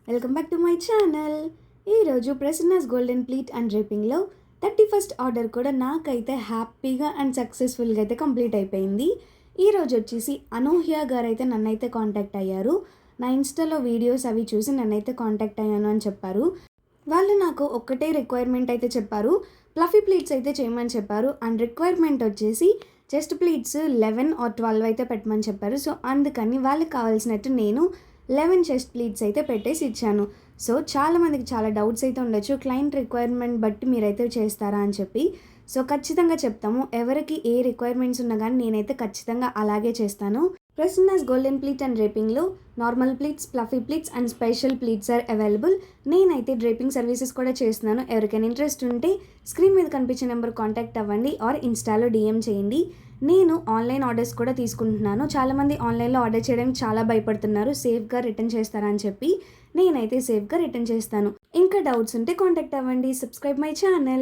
Welcome back to my channel. ఈరోజు Prasanna's golden pleat and డ్రేపింగ్లో 31st order కూడా నాకైతే హ్యాపీగా అండ్ సక్సెస్ఫుల్గా అయితే కంప్లీట్ అయిపోయింది. ఈరోజు వచ్చేసి అనూహ్య గారు అయితే నన్నైతే కాంటాక్ట్ అయ్యారు. నా ఇన్స్టాలో వీడియోస్ అవి చూసి నన్నైతే కాంటాక్ట్ అయ్యాను అని చెప్పారు. వాళ్ళు నాకు ఒక్కటే రిక్వైర్మెంట్ అయితే చెప్పారు, ప్లఫీ ప్లీట్స్ అయితే చేయమని చెప్పారు. అండ్ రిక్వైర్మెంట్ వచ్చేసి చెస్ట్ ప్లీట్స్ 11 or 12 అయితే పెట్టమని చెప్పారు. సో అందుకని వాళ్ళకి కావాల్సినట్టు నేను 11 చెస్ట్ ప్లీట్స్ అయితే పెట్టేసి ఇచ్చాను. సో చాలామందికి చాలా డౌట్స్ అయితే ఉండొచ్చు, క్లయింట్ రిక్వైర్మెంట్ బట్టి మీరైతే చేస్తారా అని చెప్పి. సో ఖచ్చితంగా చెప్తాము, ఎవరికి ఏ రిక్వైర్మెంట్స్ ఉన్నా కానీ నేనైతే ఖచ్చితంగా అలాగే చేస్తాను. ప్రసన్నాస్ గోల్డెన్ ప్లీట్ అండ్ డ్రేపింగ్లో normal pleats, fluffy pleats and special pleats are available. నేనైతే డ్రేపింగ్ సర్వీసెస్ కూడా చేస్తున్నాను. ఎవరికైనా ఇంట్రెస్ట్ ఉంటే స్క్రీన్ మీద కనిపించే నెంబర్ కాంటాక్ట్ అవ్వండి ఆర్ ఇన్స్టాలో డిఎం చేయండి. నేను ఆన్లైన్ ఆర్డర్స్ కూడా తీసుకుంటున్నాను. చాలామంది ఆన్లైన్లో ఆర్డర్ చేయడానికి చాలా భయపడుతున్నారు, సేఫ్గా రిటర్న్ చేస్తారా అని చెప్పి. నేనైతే సేఫ్గా రిటర్న్ చేస్తాను. ఇంకా డౌట్స్ ఉంటే కాంటాక్ట్ అవ్వండి. Subscribe my channel.